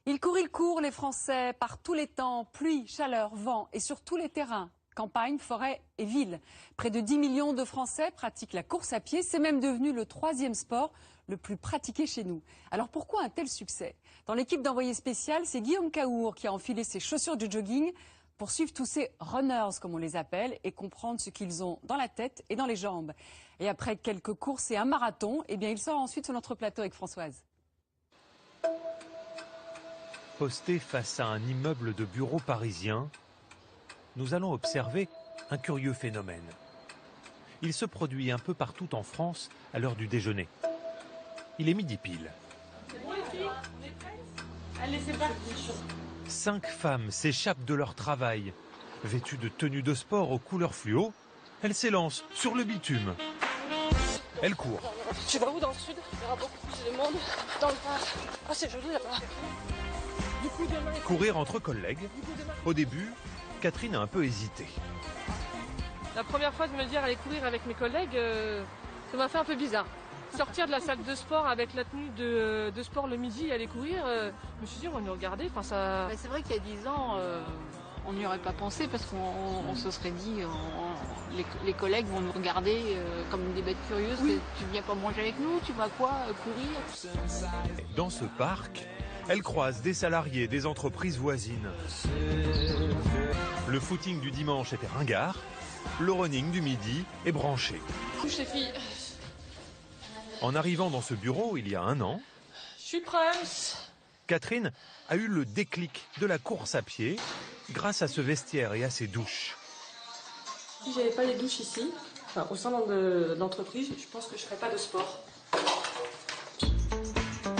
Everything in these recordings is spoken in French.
Ils courent, les Français, par tous les temps, pluie, chaleur, vent et sur tous les terrains. Campagne, forêt et ville. Près de 10 millions de Français pratiquent la course à pied. C'est même devenu le 3e sport le plus pratiqué chez nous. Alors pourquoi un tel succès? Dans l'équipe d'envoyé spécial, c'est Guillaume Caour qui a enfilé ses chaussures de jogging pour suivre tous ces runners, comme on les appelle, et comprendre ce qu'ils ont dans la tête et dans les jambes. Et après quelques courses et un marathon, eh bien, il sort ensuite sur notre plateau avec Françoise. Posté face à un immeuble de bureaux parisien, nous allons observer un curieux phénomène. Il se produit un peu partout en France à l'heure du déjeuner. Il est midi pile. Allez, c'est parti. 5 femmes s'échappent de leur travail. Vêtues de tenues de sport aux couleurs fluo, elles s'élancent sur le bitume. Elles courent. Tu vas où dans le sud? Il y aura beaucoup plus de monde dans le parc. Ah, c'est joli là-bas. Courir entre collègues. Au début, Catherine a un peu hésité. La première fois de me dire aller courir avec mes collègues, ça m'a fait un peu bizarre. Sortir de la salle de sport avec la tenue de sport le midi et aller courir, je me suis dit on va nous regarder. Enfin, ça... C'est vrai qu'il y a 10 ans, on n'y aurait pas pensé parce qu'on se serait dit les collègues vont nous regarder comme des bêtes curieuses. Oui. Tu viens pas manger avec nous, tu vas quoi, courir? Dans ce parc, elle croise des salariés des entreprises voisines. Le footing du dimanche était ringard, le running du midi est branché. Couche les filles. En arrivant dans ce bureau il y a 1 an, Je suis prête. Catherine a eu le déclic de la course à pied grâce à ce vestiaire et à ses douches. Si j'avais pas les douches ici, enfin, au sein de l'entreprise, je pense que je ferais pas de sport.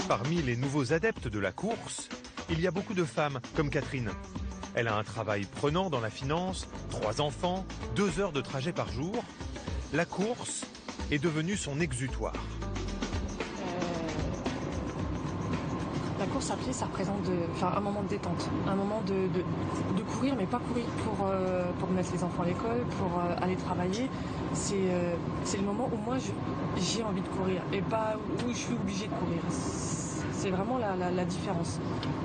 Parmi les nouveaux adeptes de la course, il y a beaucoup de femmes comme Catherine. Elle a un travail prenant dans la finance, 3 enfants, 2 heures de trajet par jour. La course est devenue son exutoire. La course à pied, ça représente un moment de détente, un moment de courir, mais pas courir pour mettre les enfants à l'école, pour aller travailler. C'est le moment où moi j'ai envie de courir et pas où je suis obligée de courir. C'est vraiment la différence.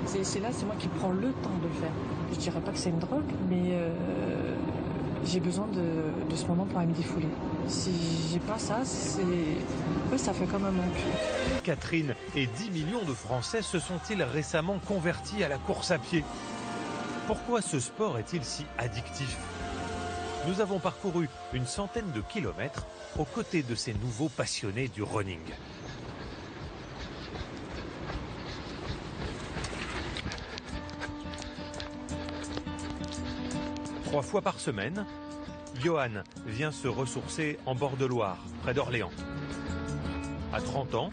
C'est moi qui prends le temps de le faire. Je dirais pas que c'est une drogue, mais j'ai besoin de ce moment pour aller me défouler. Si j'ai pas ça, ça fait comme un manque. Catherine et 10 millions de Français se sont-ils récemment convertis à la course à pied? Pourquoi ce sport est-il si addictif? Nous avons parcouru une centaine de kilomètres aux côtés de ces nouveaux passionnés du running. Trois fois par semaine, Johan vient se ressourcer en bord de Loire, près d'Orléans. À 30 ans,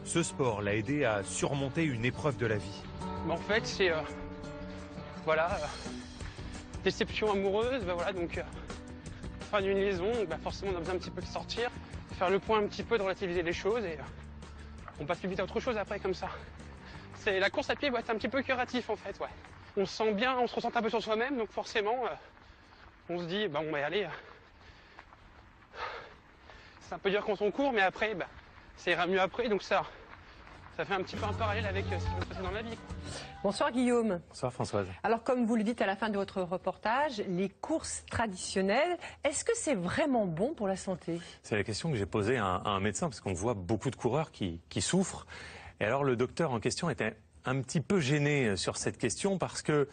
ce sport l'a aidé à surmonter une épreuve de la vie. En fait, c'est déception amoureuse, donc fin d'une liaison, donc, forcément on a besoin un petit peu de sortir, faire le point un petit peu, de relativiser les choses et on passe plus vite à autre chose après comme ça. La course à pied va être un petit peu curatif en fait, ouais. On se sent bien, on se ressent un peu sur soi-même, donc forcément on se dit on va y aller. C'est un peu dur quand on court, mais après ça ira mieux après, donc ça fait un petit peu un parallèle avec ce qui va se passer dans la vie. Bonsoir Guillaume. Bonsoir Françoise. Alors comme vous le dites à la fin de votre reportage, les courses traditionnelles, est-ce que c'est vraiment bon pour la santé? C'est la question que j'ai posée à un médecin, parce qu'on voit beaucoup de coureurs qui souffrent. Et alors le docteur en question était un petit peu gêné sur cette question, parce que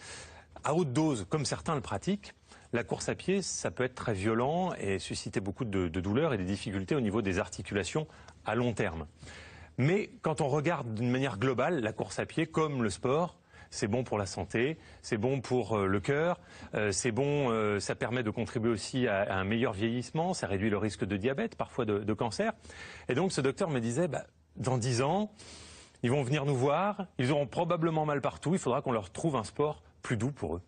à haute dose, comme certains le pratiquent, la course à pied, ça peut être très violent et susciter beaucoup de douleurs et des difficultés au niveau des articulations à long terme. Mais quand on regarde d'une manière globale, la course à pied, comme le sport, c'est bon pour la santé, c'est bon pour le cœur, c'est bon, ça permet de contribuer aussi à un meilleur vieillissement, ça réduit le risque de diabète, parfois de cancer. Et donc ce docteur me disait, dans 10 ans, ils vont venir nous voir, ils auront probablement mal partout, il faudra qu'on leur trouve un sport plus doux pour eux.